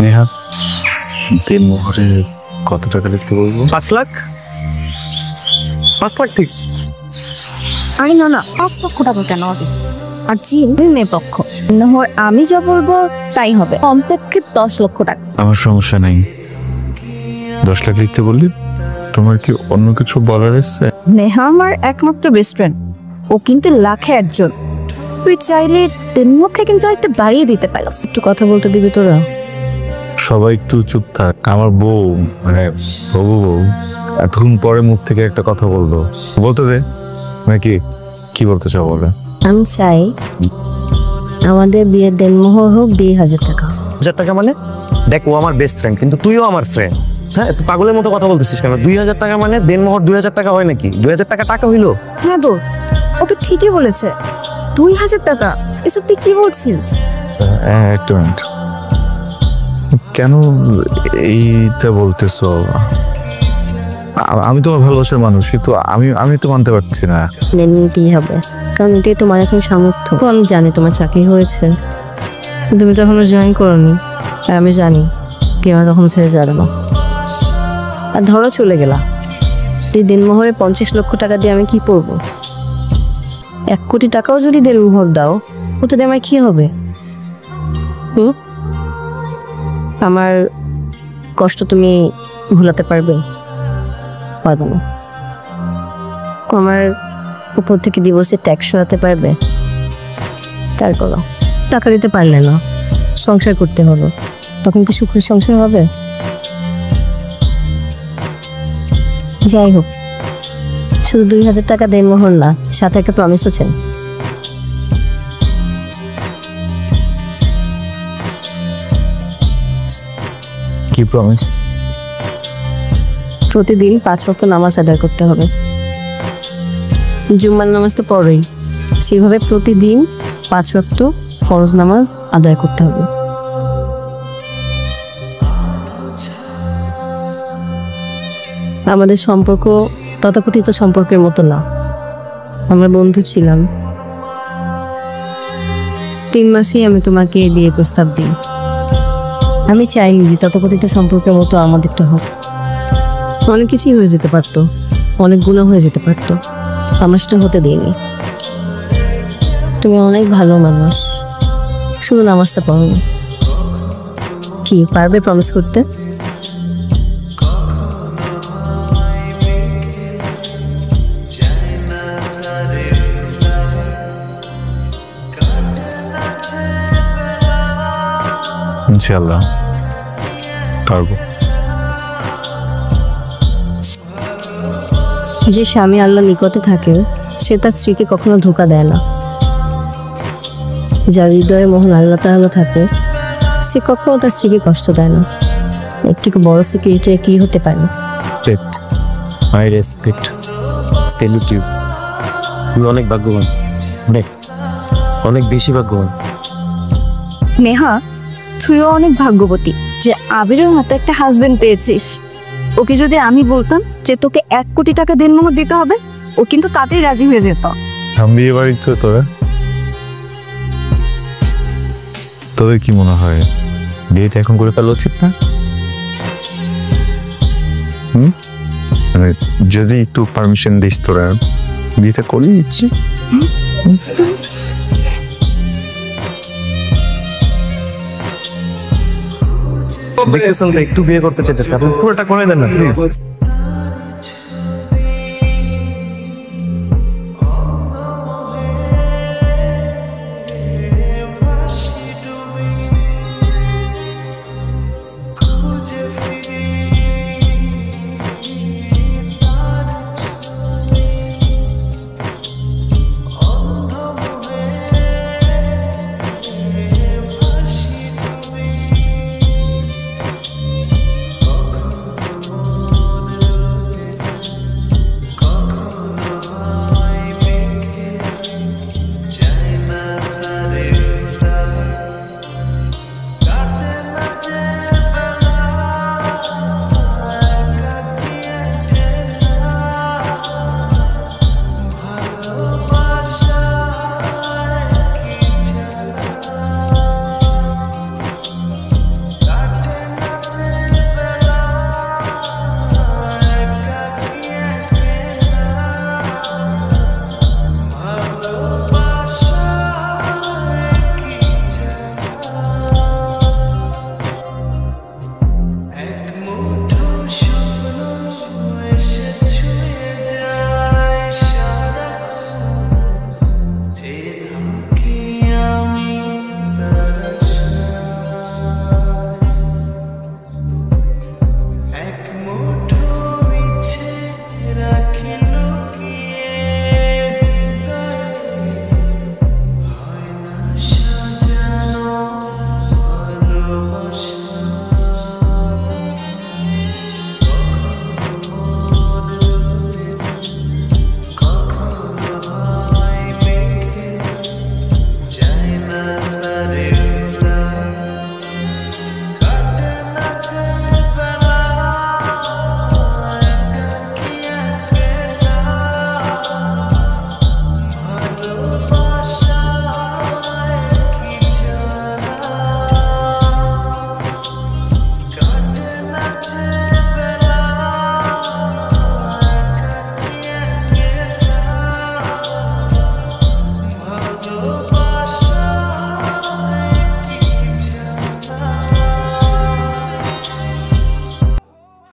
নেহা, দেনমোহরে কত টাকা লিখতে বলবো? 5 লাখ। 5 লাখ ঠিক? আরে না না, 5 লক্ষ টাকা কেন হবে? আর জিন মেয়ে পক্ষ, নহর আমি যা বলবো তাই হবে, কমপক্ষে 10 লক্ষ টাকা। আমার সমস্যা নাই, 10 লাখ লিখতে বললি। তোমার কি অন্য কিছু বলার আছে? নেহা আমার একমাত্র বেস্ট ফ্রেন্ড, ও কিন্তু লাখে একজন। তুই চাইলে দেনমুখে কিন্তু একটা বাড়িয়ে দিতে পারস। একটু কথা বলতে দিবি তোরা? সবাই একটু চুপ থাক। আমার বউ, মানে হবু বউ, এতক্ষণ পরে মুখ থেকে একটা কথা বললো, বলতে দে। নাকি কি বলতে চাও বলে? আমি চাই আমাদের বিয়ের দেনমোহর হোক 2,000 টাকা। 1000 টাকা মানে? দেখ, ও আমার বেস্ট ফ্রেন্ড, কিন্তু তুইও আমার ফ্রেন্ড। হ্যাঁ, তুই পাগলের মতো কথা বলতেছিস কেন? 2000 টাকা মানে দেনমোহর 2000 টাকা হয় নাকি? 2000 টাকা টাকা হইলো? হ্যাঁ বল, ও তো ঠিকই বলেছে, 2,000 টাকা। এসব তুই কি বলছিস? একটা মিনিট, কেন এইটা বলতেছো? আমি তোমার ভালোবাসার মানুষ, কিন্তু আমি তো মানতে পারছি না। নিতেই হবে, কারণ এটাই তোমার এখন সামর্থ্য। আমি জানি তোমার চাকরি হয়েছে, তুমি যখন জয়েন করোনি, আর আমি জানি কেউ তখন ছেড়ে যাবে না। আর ধরো চলে গেলা, এই দিনমোহরে 50 লক্ষ টাকা দিয়ে আমি কি করবো? 1 কোটি টাকাও যদি দেনমোহর দাও, ওতে আমার কি হবে? আমার কষ্ট তুমি ভুলাতে পারবে? পারবে না। আমার উপর থেকে ডিভোর্সের ট্যাক্স সরাতে পারবে? তার করো। টাকা দিতে পারলে না, সংসার করতে হলো, তখন কি সুখের সংসার হবে? যাই হোক, শুধু 2,000 টাকা দেনমোহর না, সাথে একটা প্রমিসও ছিল। কি প্রমিস? প্রতিদিন 5 ওয়াক্ত নামাজ আদায় করতে হবে। জুম্মার নামাজ তো পড়েই, সেভাবে প্রতিদিন 5 ওয়াক্ত ফরজ নামাজ আদায় করতে হবে। আমাদের সম্পর্ক তথাকথিত সম্পর্কের মতো না, আমরা বন্ধু ছিলাম। 3 মাসেই আমি তোমাকে বিয়ে প্রস্তাব দিই। আমি চাইনি যে তথাকথিত সম্পর্কের মতো আমাদেরটা হোক। অনেক কিছুই হয়ে যেতে পারতো, অনেক গুণা হয়ে যেতে পারতো, আমার সেটা হতে দিইনি। তুমি অনেক ভালো মানুষ, শুধু নামাজটা পড়ো। কি পারবে প্রমিস করতে? ইনশাআল্লাহ পারবো। যে স্বামী আল্লাহ নিকটে থাকে, সে তার স্ত্রীকে কখনো ধোঁকা দেয় না। যার হৃদয়ে মোহন আল্লাহ তাআলা থাকে, সে কখনো তার স্ত্রীকে কষ্ট দেয় না। এর থেকে বড় সিকিউরিটি কি হতে পারে? I respect, salute you. তুমি অনেক ভাগ্যবান, অনেক অনেক বেশি ভাগ্যবান। নেহা, তুইও অনেক ভাগ্যবতী যে আবিরের মতো একটা হাজবেন্ড পেয়েছিস। ওকে যদি আমি বলতাম যে তোকে 1 কোটি টাকা দেনমোহর দিতে হবে, ও কিন্তু তাতেই রাজি হয়ে যেত। আমি বিয়ে বাড়ি তো তোদের কি মনে হয় বিয়েটা এখন করে ফেলা উচিত না? মানে যদি একটু পারমিশন দিস তোরা, বিয়েটা করে দিচ্ছি। দেখতেছেন তো একটু বিয়ে করতে চাইতেছে, আপনি পুরোটা করে দেন না প্লিজ।